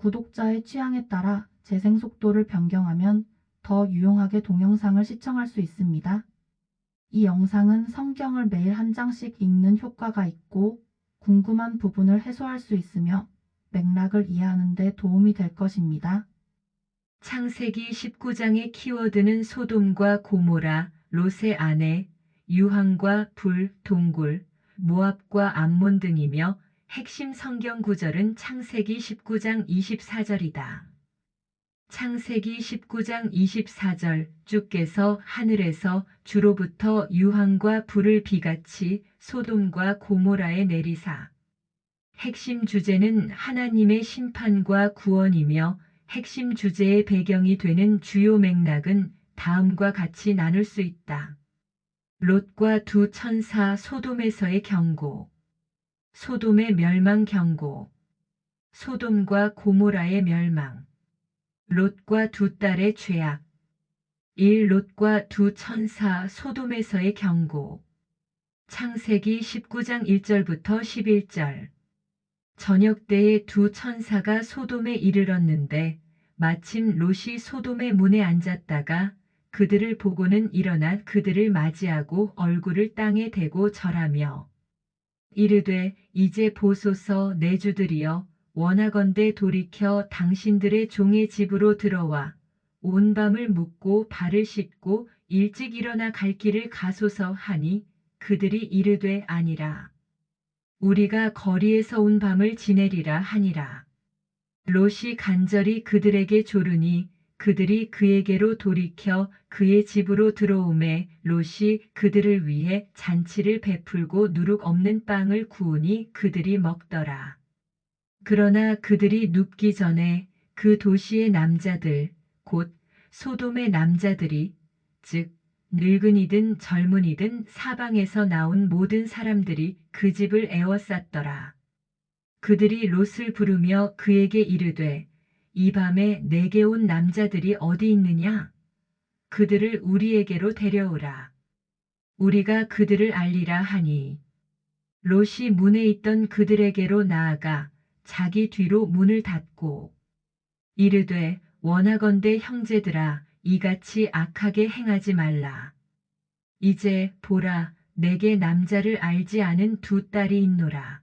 구독자의 취향에 따라 재생 속도를 변경하면 더 유용하게 동영상을 시청할 수 있습니다. 이 영상은 성경을 매일 한 장씩 읽는 효과가 있고 궁금한 부분을 해소할 수 있으며 맥락을 이해하는 데 도움이 될 것입니다. 창세기 19장의 키워드는 소돔과 고모라, 롯의 아내, 유황과 불, 동굴, 모압과 암몬 등이며 핵심 성경 구절은 창세기 19장 24절이다. 창세기 19장 24절 주께서 하늘에서 주로부터 유황과 불을 비같이 소돔과 고모라에 내리사. 핵심 주제는 하나님의 심판과 구원이며 핵심 주제의 배경이 되는 주요 맥락은 다음과 같이 나눌 수 있다. 롯과 두 천사 소돔에서의 경고, 소돔의 멸망 경고, 소돔과 고모라의 멸망, 롯과 두 딸의 죄악, 1. 롯과 두 천사 소돔에서의 경고. 창세기 19장 1절부터 11절. 저녁 때에 두 천사가 소돔에 이르렀는데 마침 롯이 소돔의 문에 앉았다가 그들을 보고는 일어나 그들을 맞이하고 얼굴을 땅에 대고 절하며 이르되 이제 보소서 내 주들이여 원하건대 돌이켜 당신들의 종의 집으로 들어와 온 밤을 묵고 발을 씻고 일찍 일어나 갈 길을 가소서 하니 그들이 이르되 아니라 우리가 거리에서 온 밤을 지내리라 하니라. 롯이 간절히 그들에게 조르니 그들이 그에게로 돌이켜 그의 집으로 들어오매 롯이 그들을 위해 잔치를 베풀고 누룩 없는 빵을 구우니 그들이 먹더라. 그러나 그들이 눕기 전에 그 도시의 남자들 곧 소돔의 남자들이 즉 늙은이든 젊은이든 사방에서 나온 모든 사람들이 그 집을 에워쌌더라. 그들이 롯을 부르며 그에게 이르되 이 밤에 내게 온 남자들이 어디 있느냐? 그들을 우리에게로 데려오라. 우리가 그들을 알리라 하니 롯이 문에 있던 그들에게로 나아가 자기 뒤로 문을 닫고 이르되 원하건대 형제들아 이같이 악하게 행하지 말라. 이제 보라 내게 남자를 알지 않은 두 딸이 있노라.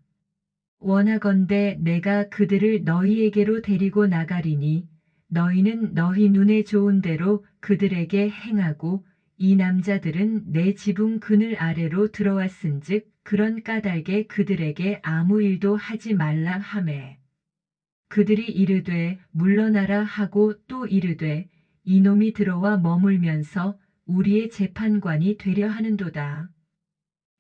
원하건대 내가 그들을 너희에게로 데리고 나가리니 너희는 너희 눈에 좋은 대로 그들에게 행하고 이 남자들은 내 지붕 그늘 아래로 들어왔은즉 그런 까닭에 그들에게 아무 일도 하지 말라 하매 그들이 이르되 물러나라 하고 또 이르되 이놈이 들어와 머물면서 우리의 재판관이 되려 하는도다.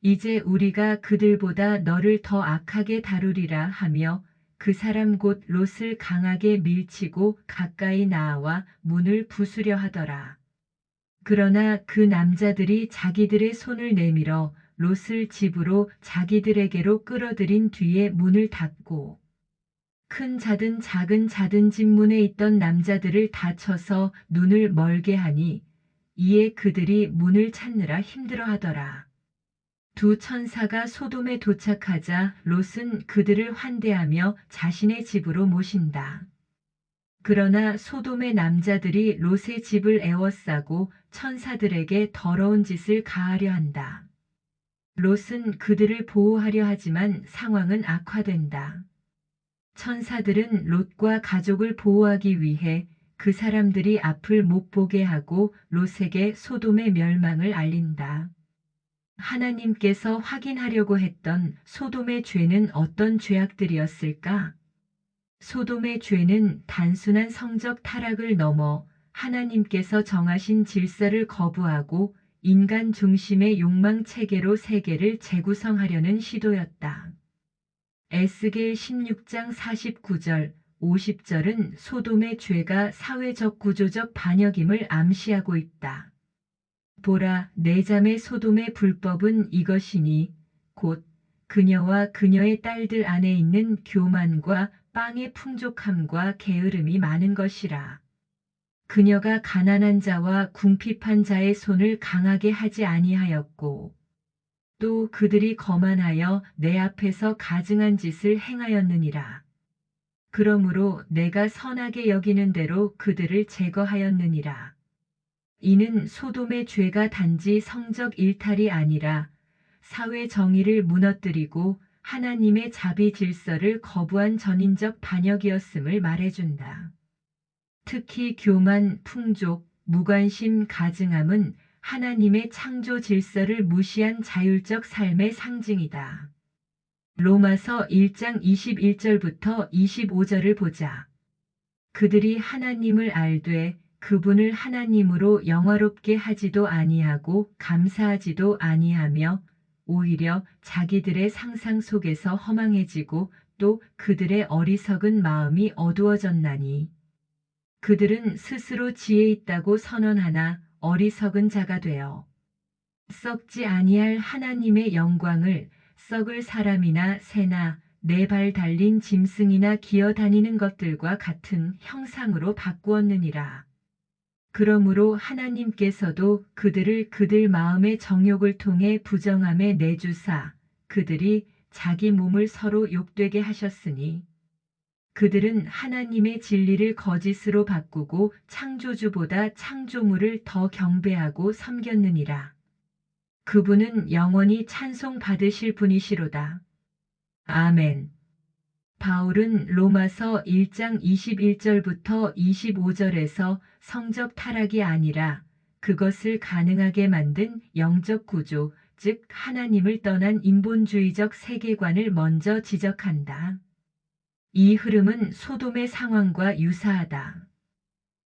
이제 우리가 그들보다 너를 더 악하게 다루리라 하며 그 사람 곧 롯을 강하게 밀치고 가까이 나아와 문을 부수려 하더라. 그러나 그 남자들이 자기들의 손을 내밀어 롯을 집으로 자기들에게로 끌어들인 뒤에 문을 닫고 큰 자든 작은 자든 집 문에 있던 남자들을 다 쳐서 눈을 멀게 하니 이에 그들이 문을 찾느라 힘들어 하더라. 두 천사가 소돔에 도착하자 롯은 그들을 환대하며 자신의 집으로 모신다. 그러나 소돔의 남자들이 롯의 집을 에워싸고 천사들에게 더러운 짓을 가하려 한다. 롯은 그들을 보호하려 하지만 상황은 악화된다. 천사들은 롯과 가족을 보호하기 위해 그 사람들이 앞을 못 보게 하고 롯에게 소돔의 멸망을 알린다. 하나님께서 확인하려고 했던 소돔의 죄는 어떤 죄악들이었을까? 소돔의 죄는 단순한 성적 타락을 넘어 하나님께서 정하신 질서를 거부하고 인간 중심의 욕망 체계로 세계를 재구성하려는 시도였다. 에스겔 16장 49절, 50절은 소돔의 죄가 사회적 구조적 반역임을 암시하고 있다. 보라, 내 자매 소돔의 불법은 이것이니 곧 그녀와 그녀의 딸들 안에 있는 교만과 빵의 풍족함과 게으름이 많은 것이라. 그녀가 가난한 자와 궁핍한 자의 손을 강하게 하지 아니하였고 또 그들이 거만하여 내 앞에서 가증한 짓을 행하였느니라. 그러므로 내가 선하게 여기는 대로 그들을 제거하였느니라. 이는 소돔의 죄가 단지 성적 일탈이 아니라 사회 정의를 무너뜨리고 하나님의 자비 질서를 거부한 전인적 반역이었음을 말해준다. 특히 교만, 풍족, 무관심, 가증함은 하나님의 창조 질서를 무시한 자율적 삶의 상징이다. 로마서 1장 21절부터 25절을 보자. 그들이 하나님을 알되 그분을 하나님으로 영화롭게 하지도 아니하고 감사하지도 아니하며 오히려 자기들의 상상 속에서 허망해지고 또 그들의 어리석은 마음이 어두워졌나니 그들은 스스로 지혜 있다고 선언하나 어리석은 자가 되어 썩지 아니할 하나님의 영광을 썩을 사람이나 새나 네 발 달린 짐승이나 기어다니는 것들과 같은 형상으로 바꾸었느니라. 그러므로 하나님께서도 그들을 그들 마음의 정욕을 통해 부정함에 내주사 그들이 자기 몸을 서로 욕되게 하셨으니 그들은 하나님의 진리를 거짓으로 바꾸고 창조주보다 창조물을 더 경배하고 섬겼느니라. 그분은 영원히 찬송 받으실 분이시로다. 아멘. 바울은 로마서 1장 21절부터 25절에서 성적 타락이 아니라 그것을 가능하게 만든 영적 구조, 즉 하나님을 떠난 인본주의적 세계관을 먼저 지적한다. 이 흐름은 소돔의 상황과 유사하다.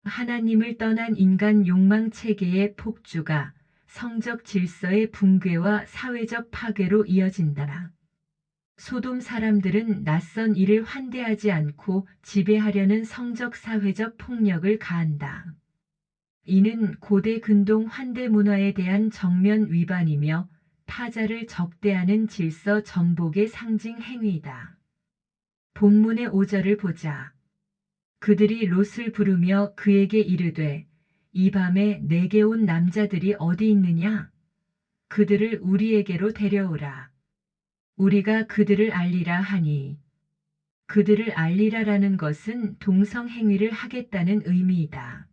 하나님을 떠난 인간 욕망 체계의 폭주가 성적 질서의 붕괴와 사회적 파괴로 이어진다. 소돔 사람들은 낯선 이를 환대하지 않고 지배하려는 성적 사회적 폭력을 가한다. 이는 고대 근동 환대 문화에 대한 정면 위반이며 타자를 적대하는 질서 전복의 상징 행위이다. 본문의 5절을 보자. 그들이 롯을 부르며 그에게 이르되 이 밤에 내게 온 남자들이 어디 있느냐? 그들을 우리에게로 데려오라. 우리가 그들을 알리라 하니 그들을 알리라라는 것은 동성행위를 하겠다는 의미이다.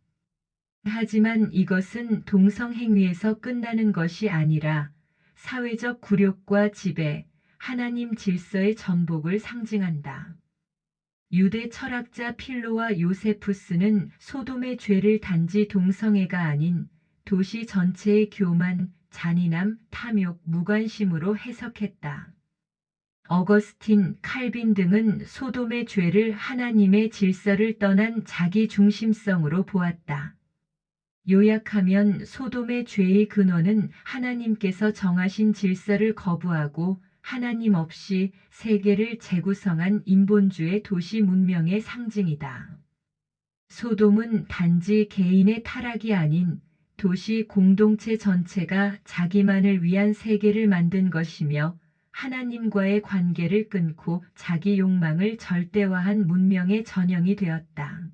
하지만 이것은 동성행위에서 끝나는 것이 아니라 사회적 굴욕과 지배, 하나님 질서의 전복을 상징한다. 유대 철학자 필로와 요세푸스는 소돔의 죄를 단지 동성애가 아닌 도시 전체의 교만, 잔인함, 탐욕, 무관심으로 해석했다. 어거스틴, 칼빈 등은 소돔의 죄를 하나님의 질서를 떠난 자기 중심성으로 보았다. 요약하면 소돔의 죄의 근원은 하나님께서 정하신 질서를 거부하고 하나님 없이 세계를 재구성한 인본주의 도시 문명의 상징이다. 소돔은 단지 개인의 타락이 아닌 도시 공동체 전체가 자기만을 위한 세계를 만든 것이며 하나님과의 관계를 끊고 자기 욕망을 절대화한 문명의 전형이 되었다.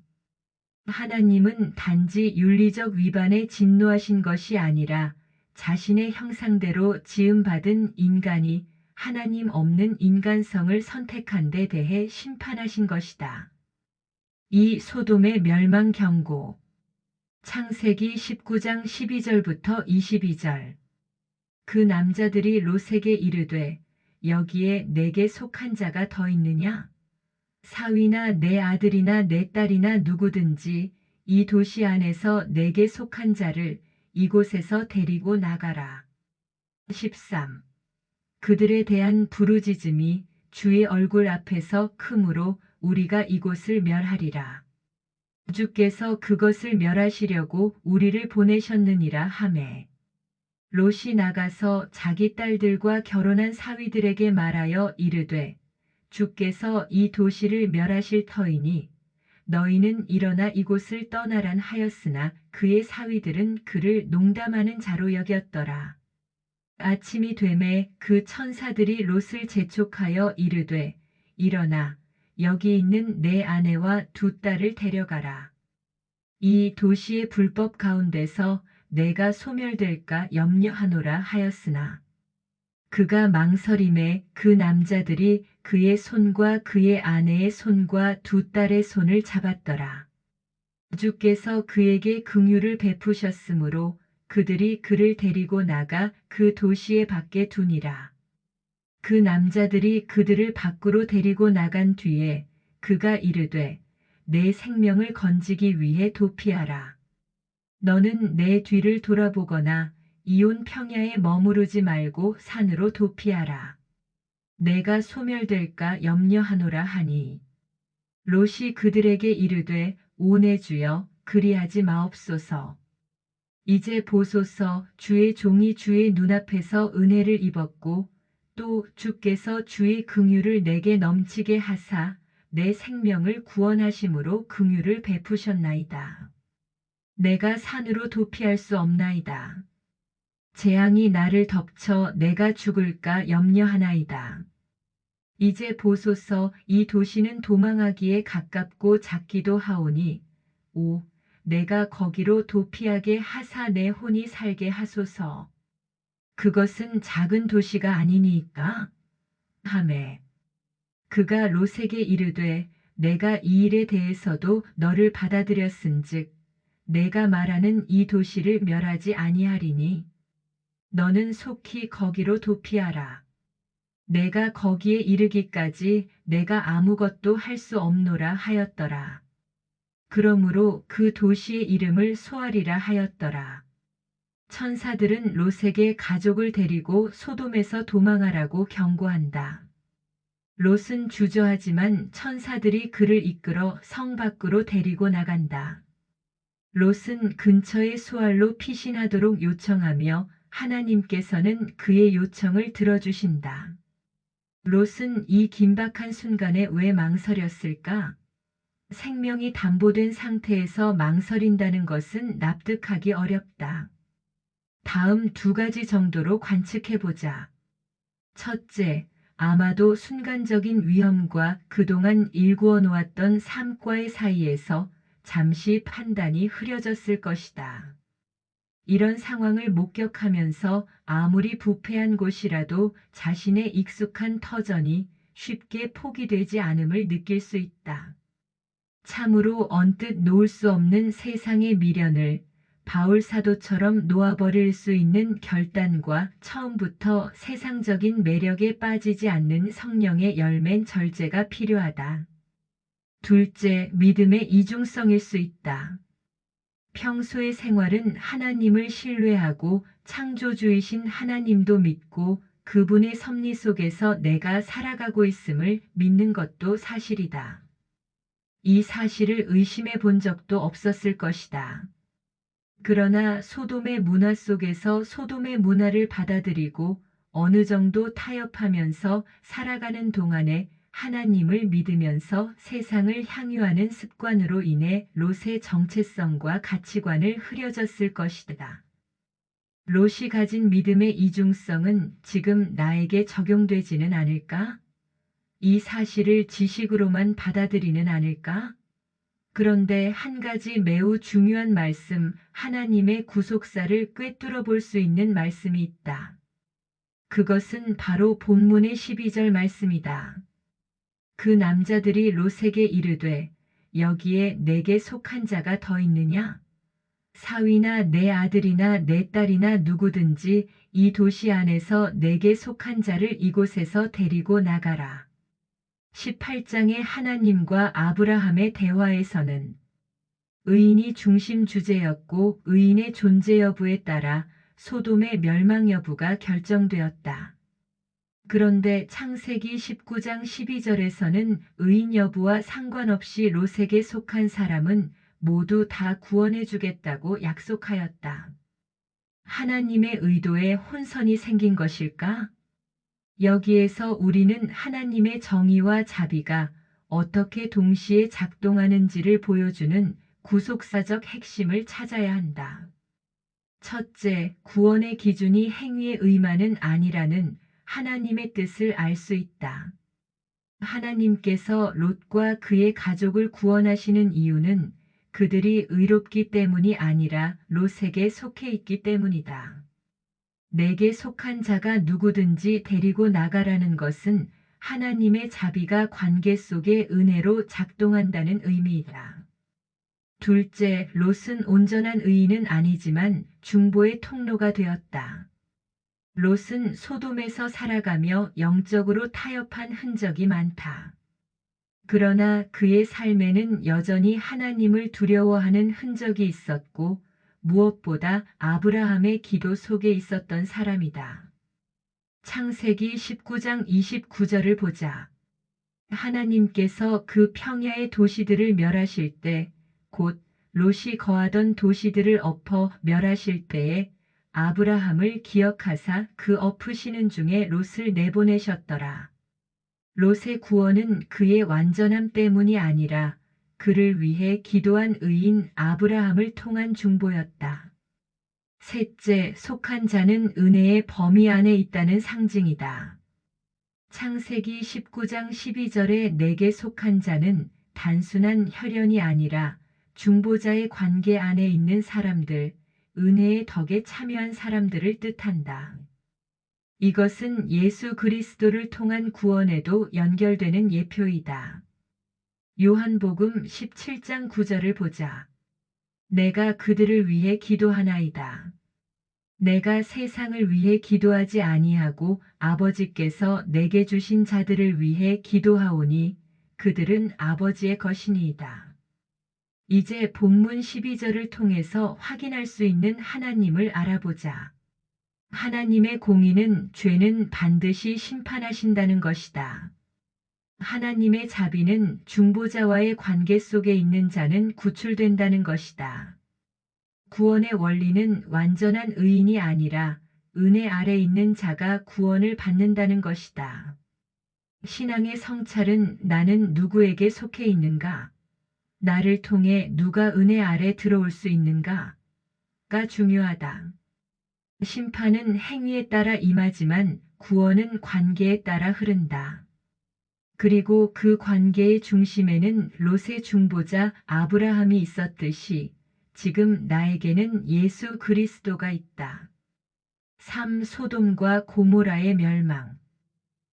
하나님은 단지 윤리적 위반에 진노하신 것이 아니라 자신의 형상대로 지음받은 인간이 하나님 없는 인간성을 선택한 데 대해 심판하신 것이다. 이 소돔의 멸망 경고. 창세기 19장 12절부터 22절. 그 남자들이 롯에게 이르되 여기에 내게 속한 자가 더 있느냐? 사위나 내 아들이나 내 딸이나 누구든지 이 도시 안에서 내게 속한 자를 이곳에서 데리고 나가라. 13. 그들에 대한 부르짖음이 주의 얼굴 앞에서 크므로 우리가 이곳을 멸하리라. 주께서 그것을 멸하시려고 우리를 보내셨느니라 하매. 롯이 나가서 자기 딸들과 결혼한 사위들에게 말하여 이르되 주께서 이 도시를 멸하실 터이니 너희는 일어나 이곳을 떠나란 하였으나 그의 사위들은 그를 농담하는 자로 여겼더라. 아침이 되매 그 천사들이 롯을 재촉하여 이르되 일어나 여기 있는 내 아내와 두 딸을 데려가라. 이 도시의 불법 가운데서 내가 소멸될까 염려하노라 하였으나 그가 망설임에 그 남자들이 그의 손과 그의 아내의 손과 두 딸의 손을 잡았더라. 주께서 그에게 긍휼을 베푸셨으므로 그들이 그를 데리고 나가 그 도시의 밖에 두니라. 그 남자들이 그들을 밖으로 데리고 나간 뒤에 그가 이르되 내 생명을 건지기 위해 도피하라. 너는 내 뒤를 돌아보거나 이온 평야에 머무르지 말고 산으로 도피하라. 내가 소멸될까 염려하노라 하니. 롯이 그들에게 이르되 오 내 주여 그리하지 마옵소서. 이제 보소서 주의 종이 주의 눈앞에서 은혜를 입었고 또 주께서 주의 긍휼을 내게 넘치게 하사 내 생명을 구원하심으로 긍휼을 베푸셨나이다. 내가 산으로 도피할 수 없나이다. 재앙이 나를 덮쳐 내가 죽을까 염려하나이다. 이제 보소서 이 도시는 도망하기에 가깝고 작기도 하오니 오 내가 거기로 도피하게 하사 내 혼이 살게 하소서. 그것은 작은 도시가 아니니까 하매 그가 롯에게 이르되 내가 이 일에 대해서도 너를 받아들였은즉 내가 말하는 이 도시를 멸하지 아니하리니 너는 속히 거기로 도피하라. 내가 거기에 이르기까지 내가 아무것도 할 수 없노라 하였더라. 그러므로 그 도시의 이름을 소알이라 하였더라. 천사들은 롯에게 가족을 데리고 소돔에서 도망하라고 경고한다. 롯은 주저하지만 천사들이 그를 이끌어 성 밖으로 데리고 나간다. 롯은 근처의 소알로 피신하도록 요청하며 하나님께서는 그의 요청을 들어주신다. 롯은 이 긴박한 순간에 왜 망설였을까? 생명이 담보된 상태에서 망설인다는 것은 납득하기 어렵다. 다음 두 가지 정도로 관측해보자. 첫째, 아마도 순간적인 위험과 그동안 일구어 놓았던 삶과의 사이에서 잠시 판단이 흐려졌을 것이다. 이런 상황을 목격하면서 아무리 부패한 곳이라도 자신의 익숙한 터전이 쉽게 포기되지 않음을 느낄 수 있다. 참으로 언뜻 놓을 수 없는 세상의 미련을 바울 사도처럼 놓아버릴 수 있는 결단과 처음부터 세상적인 매력에 빠지지 않는 성령의 열맨 절제가 필요하다. 둘째, 믿음의 이중성일 수 있다. 평소의 생활은 하나님을 신뢰하고 창조주이신 하나님도 믿고 그분의 섭리 속에서 내가 살아가고 있음을 믿는 것도 사실이다. 이 사실을 의심해 본 적도 없었을 것이다. 그러나 소돔의 문화 속에서 소돔의 문화를 받아들이고 어느 정도 타협하면서 살아가는 동안에 하나님을 믿으면서 세상을 향유하는 습관으로 인해 롯의 정체성과 가치관을 흐려졌을 것이다. 롯이 가진 믿음의 이중성은 지금 나에게 적용되지는 않을까? 이 사실을 지식으로만 받아들이는 않을까? 그런데 한 가지 매우 중요한 말씀, 하나님의 구속사를 꿰뚫어 볼 수 있는 말씀이 있다. 그것은 바로 본문의 12절 말씀이다. 그 남자들이 롯에게 이르되 여기에 내게 속한 자가 더 있느냐? 사위나 내 아들이나 내 딸이나 누구든지 이 도시 안에서 내게 속한 자를 이곳에서 데리고 나가라. 18장의 하나님과 아브라함의 대화에서는 의인이 중심 주제였고 의인의 존재 여부에 따라 소돔의 멸망 여부가 결정되었다. 그런데 창세기 19장 12절에서는 의인 여부와 상관없이 롯에게 속한 사람은 모두 다 구원해 주겠다고 약속하였다. 하나님의 의도에 혼선이 생긴 것일까? 여기에서 우리는 하나님의 정의와 자비가 어떻게 동시에 작동하는지를 보여주는 구속사적 핵심을 찾아야 한다. 첫째, 구원의 기준이 행위의 의만은 아니라는 하나님의 뜻을 알 수 있다. 하나님께서 롯과 그의 가족을 구원하시는 이유는 그들이 의롭기 때문이 아니라 롯에게 속해 있기 때문이다. 내게 속한 자가 누구든지 데리고 나가라는 것은 하나님의 자비가 관계 속에 은혜로 작동한다는 의미이다. 둘째, 롯은 온전한 의인은 아니지만 중보의 통로가 되었다. 롯은 소돔에서 살아가며 영적으로 타협한 흔적이 많다. 그러나 그의 삶에는 여전히 하나님을 두려워하는 흔적이 있었고 무엇보다 아브라함의 기도 속에 있었던 사람이다. 창세기 19장 29절을 보자. 하나님께서 그 평야의 도시들을 멸하실 때, 곧 롯이 거하던 도시들을 엎어 멸하실 때에 아브라함을 기억하사 그 엎으시는 중에 롯을 내보내셨더라. 롯의 구원은 그의 완전함 때문이 아니라 그를 위해 기도한 의인 아브라함을 통한 중보였다. 셋째, 속한 자는 은혜의 범위 안에 있다는 상징이다. 창세기 19장 12절에 내게 속한 자는 단순한 혈연이 아니라 중보자의 관계 안에 있는 사람들, 은혜의 덕에 참여한 사람들을 뜻한다. 이것은 예수 그리스도를 통한 구원에도 연결되는 예표이다. 요한복음 17장 9절을 보자. 내가 그들을 위해 기도하나이다. 내가 세상을 위해 기도하지 아니하고 아버지께서 내게 주신 자들을 위해 기도하오니 그들은 아버지의 것이니이다. 이제 본문 12절을 통해서 확인할 수 있는 하나님을 알아보자. 하나님의 공의는 죄는 반드시 심판하신다는 것이다. 하나님의 자비는 중보자와의 관계 속에 있는 자는 구출된다는 것이다. 구원의 원리는 완전한 의인이 아니라 은혜 아래 있는 자가 구원을 받는다는 것이다. 신앙의 성찰은 나는 누구에게 속해 있는가? 나를 통해 누가 은혜 아래 들어올 수 있는가?가 중요하다. 심판은 행위에 따라 임하지만 구원은 관계에 따라 흐른다. 그리고 그 관계의 중심에는 롯의 중보자 아브라함이 있었듯이 지금 나에게는 예수 그리스도가 있다. 3. 소돔과 고모라의 멸망.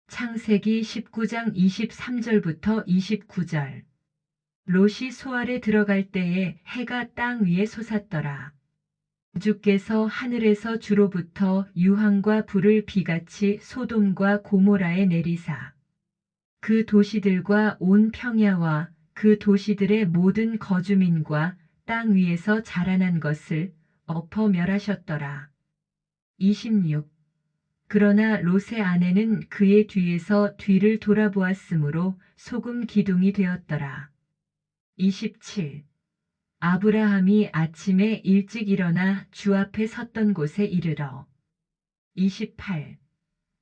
창세기 19장 23절부터 29절. 롯이 소알에 들어갈 때에 해가 땅 위에 솟았더라. 주께서 하늘에서 주로부터 유황과 불을 비같이 소돔과 고모라에 내리사 그 도시들과 온 평야와 그 도시들의 모든 거주민과 땅 위에서 자라난 것을 엎어 멸하셨더라. 26. 그러나 롯의 아내는 그의 뒤에서 뒤를 돌아보았으므로 소금 기둥이 되었더라. 27. 아브라함이 아침에 일찍 일어나 주 앞에 섰던 곳에 이르러 28.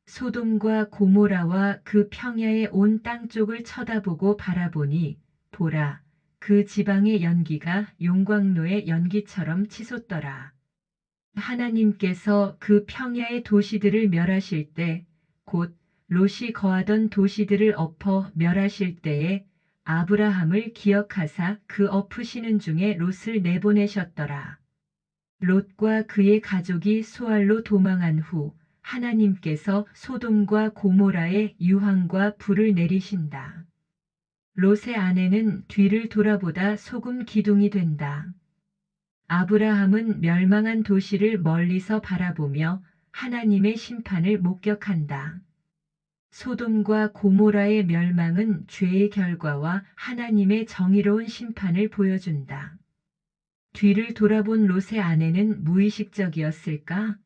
소돔과 고모라와 그 평야의 온 땅 쪽을 쳐다보고 바라보니 보라 그 지방의 연기가 용광로의 연기처럼 치솟더라. 하나님께서 그 평야의 도시들을 멸하실 때 곧 롯이 거하던 도시들을 엎어 멸하실 때에 아브라함을 기억하사 그 엎으시는 중에 롯을 내보내셨더라. 롯과 그의 가족이 소알로 도망한 후 하나님께서 소돔과 고모라에 유황과 불을 내리신다. 롯의 아내는 뒤를 돌아보다 소금 기둥이 된다. 아브라함은 멸망한 도시를 멀리서 바라보며 하나님의 심판을 목격한다. 소돔과 고모라의 멸망은 죄의 결과와 하나님의 정의로운 심판을 보여준다. 뒤를 돌아본 롯의 아내는 무의식적이었을까?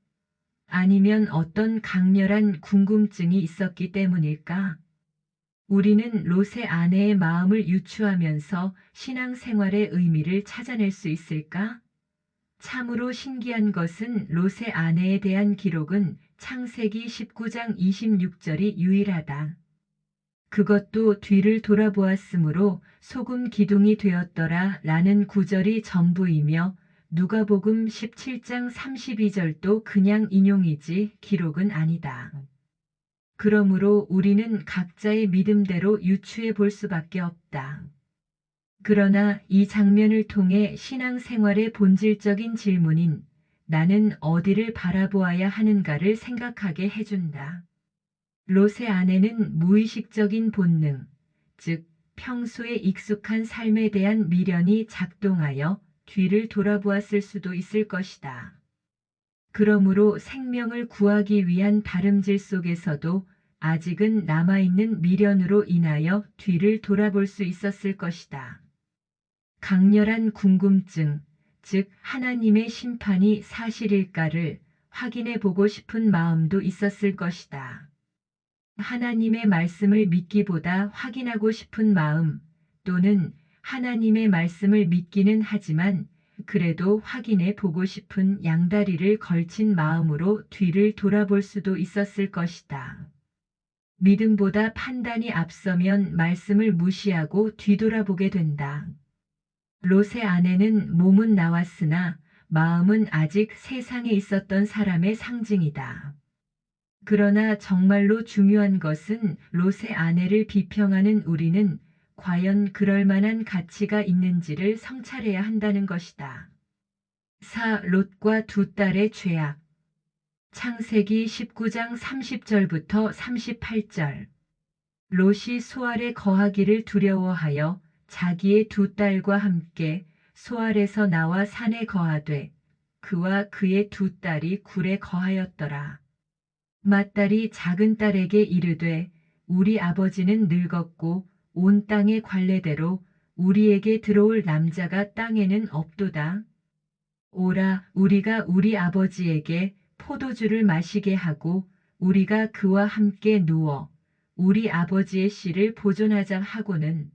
아니면 어떤 강렬한 궁금증이 있었기 때문일까? 우리는 롯의 아내의 마음을 유추하면서 신앙생활의 의미를 찾아낼 수 있을까? 참으로 신기한 것은 롯의 아내에 대한 기록은 창세기 19장 26절이 유일하다. 그것도 뒤를 돌아보았으므로 소금 기둥이 되었더라 라는 구절이 전부이며 누가복음 17장 32절도 그냥 인용이지 기록은 아니다. 그러므로 우리는 각자의 믿음대로 유추해 볼 수밖에 없다. 그러나 이 장면을 통해 신앙생활의 본질적인 질문인 나는 어디를 바라보아야 하는가를 생각하게 해준다. 롯의 아내는 무의식적인 본능, 즉 평소에 익숙한 삶에 대한 미련이 작동하여 뒤를 돌아보았을 수도 있을 것이다. 그러므로 생명을 구하기 위한 다름질 속에서도 아직은 남아있는 미련으로 인하여 뒤를 돌아볼 수 있었을 것이다. 강렬한 궁금증, 즉 하나님의 심판이 사실일까를 확인해 보고 싶은 마음도 있었을 것이다. 하나님의 말씀을 믿기보다 확인하고 싶은 마음, 또는 하나님의 말씀을 믿기는 하지만 그래도 확인해 보고 싶은 양다리를 걸친 마음으로 뒤를 돌아볼 수도 있었을 것이다. 믿음보다 판단이 앞서면 말씀을 무시하고 뒤돌아보게 된다. 롯의 아내는 몸은 나왔으나 마음은 아직 세상에 있었던 사람의 상징이다. 그러나 정말로 중요한 것은 롯의 아내를 비평하는 우리는 과연 그럴 만한 가치가 있는지를 성찰해야 한다는 것이다. 4. 롯과 두 딸의 죄악. 창세기 19장 30절부터 38절. 롯이 소알에 거하기를 두려워하여 자기의 두 딸과 함께 소알에서 나와 산에 거하되 그와 그의 두 딸이 굴에 거하였더라. 맏딸이 작은 딸에게 이르되 우리 아버지는 늙었고 온 땅의 관례대로 우리에게 들어올 남자가 땅에는 없도다. 오라 우리가 우리 아버지에게 포도주를 마시게 하고 우리가 그와 함께 누워 우리 아버지의 씨를 보존하자 하고는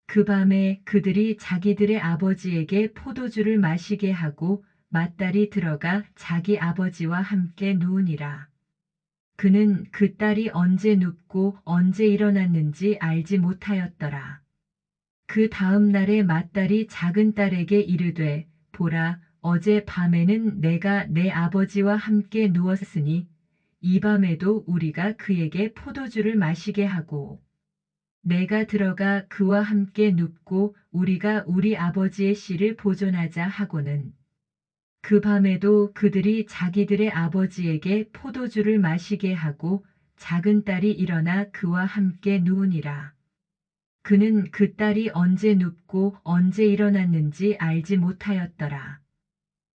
그 밤에 그들이 자기들의 아버지에게 포도주를 마시게 하고 맏딸이 들어가 자기 아버지와 함께 누우니라. 그는 그 딸이 언제 눕고 언제 일어났는지 알지 못하였더라. 그 다음 날에 맏딸이 작은 딸에게 이르되 보라 어제 밤에는 내가 내 아버지와 함께 누웠으니 이 밤에도 우리가 그에게 포도주를 마시게 하고 내가 들어가 그와 함께 눕고 우리가 우리 아버지의 씨를 보존하자 하고는 그 밤에도 그들이 자기들의 아버지에게 포도주를 마시게 하고 작은 딸이 일어나 그와 함께 누우니라. 그는 그 딸이 언제 눕고 언제 일어났는지 알지 못하였더라.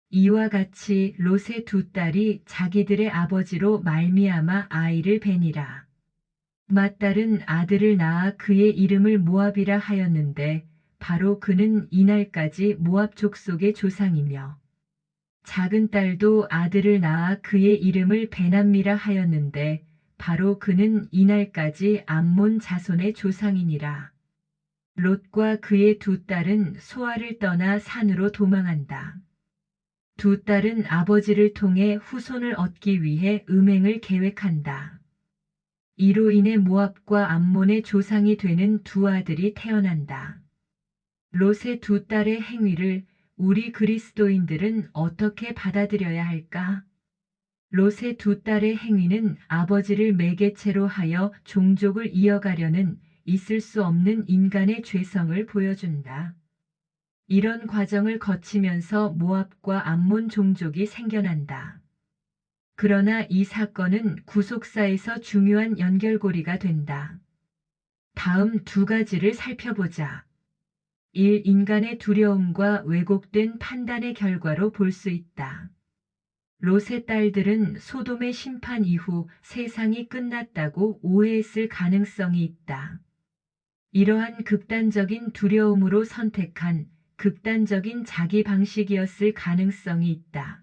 이와 같이 롯의 두 딸이 자기들의 아버지로 말미암아 아이를 베니라. 맏딸은 아들을 낳아 그의 이름을 모압이라 하였는데 바로 그는 이날까지 모압 족속의 조상이며 작은 딸도 아들을 낳아 그의 이름을 베남미라 하였는데 바로 그는 이날까지 암몬 자손의 조상이니라. 롯과 그의 두 딸은 소알을 떠나 산으로 도망한다. 두 딸은 아버지를 통해 후손을 얻기 위해 음행을 계획한다. 이로 인해 모압과 암몬의 조상이 되는 두 아들이 태어난다. 롯의 두 딸의 행위를 우리 그리스도인들은 어떻게 받아들여야 할까? 롯의 두 딸의 행위는 아버지를 매개체로 하여 종족을 이어가려는 있을 수 없는 인간의 죄성을 보여준다. 이런 과정을 거치면서 모압과 암몬 종족이 생겨난다. 그러나 이 사건은 구속사에서 중요한 연결고리가 된다. 다음 두 가지를 살펴보자. 1. 인간의 두려움과 왜곡된 판단의 결과로 볼 수 있다. 롯의 딸들은 소돔의 심판 이후 세상이 끝났다고 오해했을 가능성이 있다. 이러한 극단적인 두려움으로 선택한 극단적인 자기 방식이었을 가능성이 있다.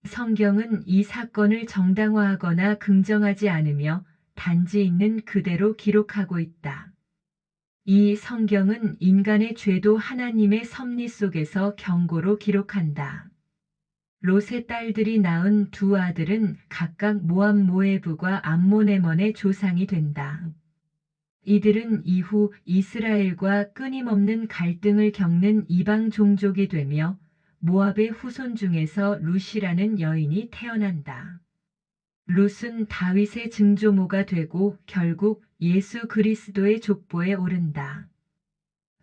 성경은 이 사건을 정당화하거나 긍정하지 않으며 단지 있는 그대로 기록하고 있다. 이 성경은 인간의 죄도 하나님의 섭리 속에서 경고로 기록한다. 롯의 딸들이 낳은 두 아들은 각각 모압 모에브과 암몬에몬의 조상이 된다. 이들은 이후 이스라엘과 끊임없는 갈등을 겪는 이방 종족이 되며 모압의 후손 중에서 룻이라는 여인이 태어난다. 룻은 다윗의 증조모가 되고 결국 예수 그리스도의 족보에 오른다.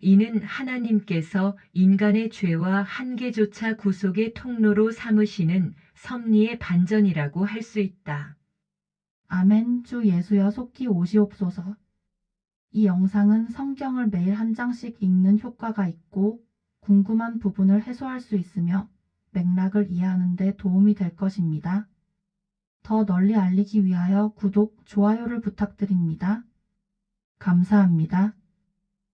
이는 하나님께서 인간의 죄와 한계조차 구속의 통로로 삼으시는 섭리의 반전이라고 할 수 있다. 아멘. 주 예수여 속히 오시옵소서. 이 영상은 성경을 매일 한 장씩 읽는 효과가 있고 궁금한 부분을 해소할 수 있으며 맥락을 이해하는 데 도움이 될 것입니다. 더 널리 알리기 위하여 구독, 좋아요를 부탁드립니다. 감사합니다.